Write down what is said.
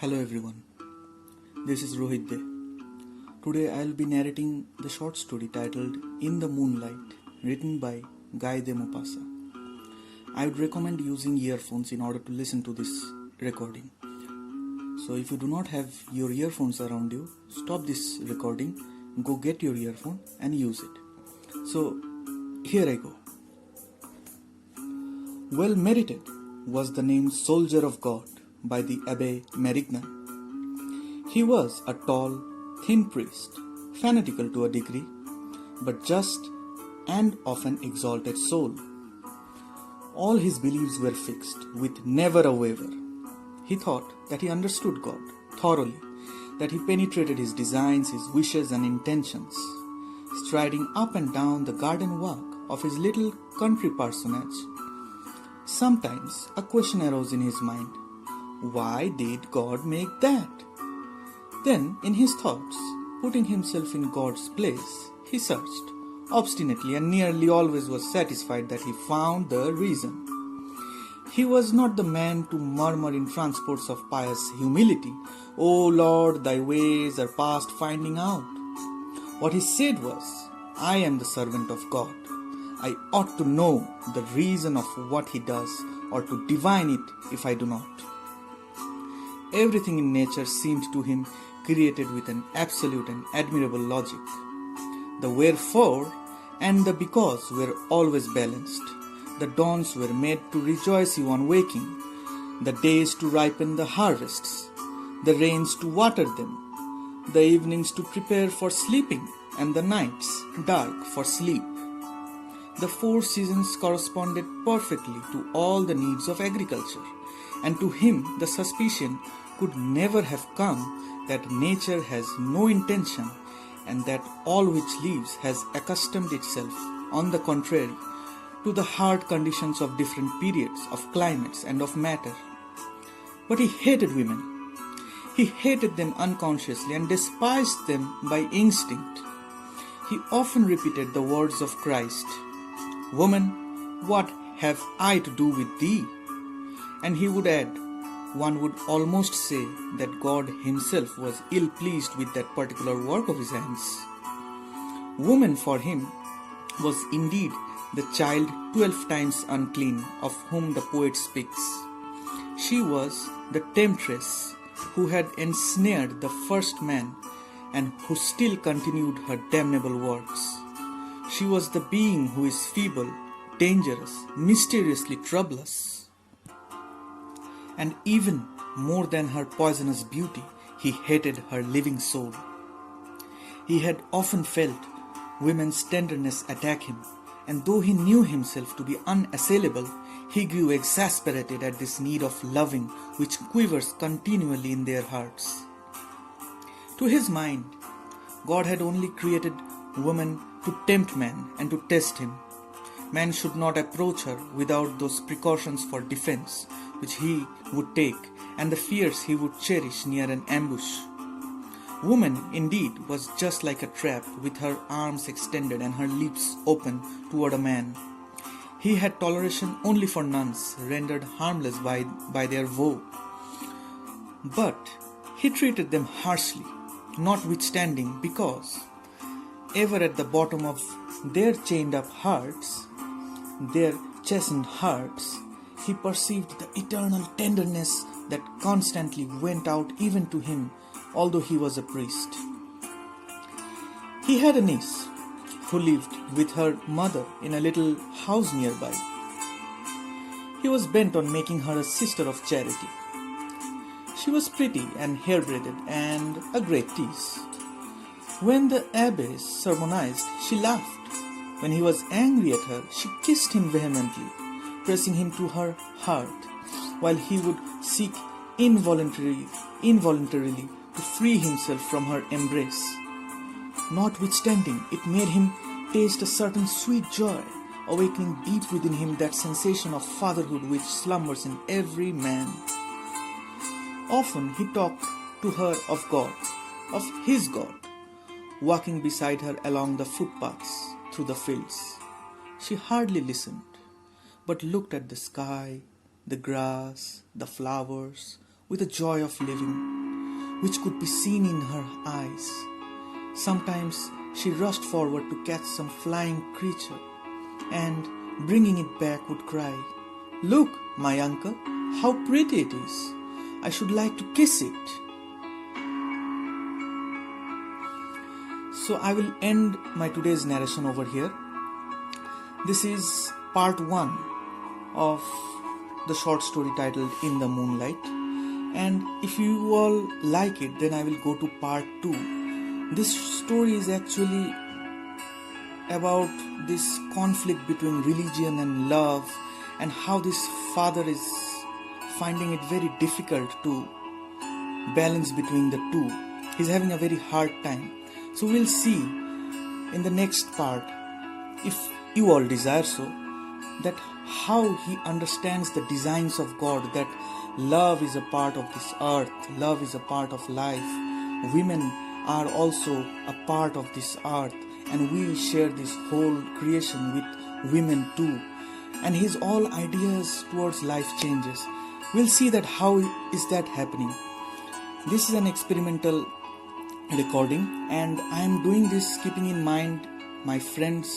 Hello everyone, this is Rohit De. Today I will be narrating the short story titled In the Moonlight, written by Guy de Maupassant. I would recommend using earphones in order to listen to this recording. So if you do not have your earphones around you, stop this recording, go get your earphone and use it. So here I go. Well merited was the name Soldier of God by the Abbé Marignan. He was a tall, thin priest, fanatical to a degree, but just and of an exalted soul. All his beliefs were fixed, with never a waver. He thought that he understood God thoroughly, that he penetrated his designs, his wishes and intentions. Striding up and down the garden walk of his little country parsonage, sometimes a question arose in his mind. Why did God make that? Then, in his thoughts, putting himself in God's place, he searched obstinately and nearly always was satisfied that he found the reason. He was not the man to murmur in transports of pious humility, "O Lord, thy ways are past finding out." What he said was, "I am the servant of God. I ought to know the reason of what he does or to divine it if I do not." Everything in nature seemed to him created with an absolute and admirable logic. The wherefore and the because were always balanced. The dawns were made to rejoice you on waking, the days to ripen the harvests, the rains to water them, the evenings to prepare for sleeping, and the nights dark for sleep. The four seasons corresponded perfectly to all the needs of agriculture, and to him the suspicion could never have come that nature has no intention and that all which lives has accustomed itself, on the contrary, to the hard conditions of different periods, of climates and of matter. But he hated women. He hated them unconsciously and despised them by instinct. He often repeated the words of Christ, "Woman, what have I to do with thee?" And he would add, one would almost say that God himself was ill-pleased with that particular work of his hands. Woman for him was indeed the child 12 times unclean of whom the poet speaks. She was the temptress who had ensnared the first man and who still continued her damnable works. She was the being who is feeble, dangerous, mysteriously troublous. And even more than her poisonous beauty, he hated her living soul. He had often felt women's tenderness attack him, and though he knew himself to be unassailable, he grew exasperated at this need of loving which quivers continually in their hearts. To his mind, God had only created woman to tempt man and to test him. Man should not approach her without those precautions for defense which he would take and the fears he would cherish near an ambush. Woman, indeed, was just like a trap with her arms extended and her lips open toward a man. He had toleration only for nuns, rendered harmless by their vow. But he treated them harshly, notwithstanding, because ever at the bottom of their chained-up hearts, their chastened hearts, he perceived the eternal tenderness that constantly went out even to him, although he was a priest. He had a niece who lived with her mother in a little house nearby. He was bent on making her a sister of charity. She was pretty and hair-braided and a great tease. When the abbess sermonized, she laughed. When he was angry at her, she kissed him vehemently, pressing him to her heart, while he would seek involuntarily to free himself from her embrace. Notwithstanding, it made him taste a certain sweet joy, awakening deep within him that sensation of fatherhood which slumbers in every man. Often he talked to her of God, of his God, walking beside her along the footpaths through the fields. She hardly listened, but looked at the sky, the grass, the flowers, with a joy of living, which could be seen in her eyes. Sometimes she rushed forward to catch some flying creature, and bringing it back would cry, "Look, my uncle, how pretty it is. I should like to kiss it." So I will end my today's narration over here. This is part 1 of the short story titled In the Moonlight. And if you all like it, then I will go to part 2. This story is actually about this conflict between religion and love, and how this father is finding it very difficult to balance between the two. He's having a very hard time. So we'll see in the next part, if you all desire so, that how he understands the designs of God, that love is a part of this earth, love is a part of life. Women are also a part of this earth, and we share this whole creation with women too. And his all ideas towards life changes. We'll see that how is that happening. This is an experimental recording, and I am doing this keeping in mind my friends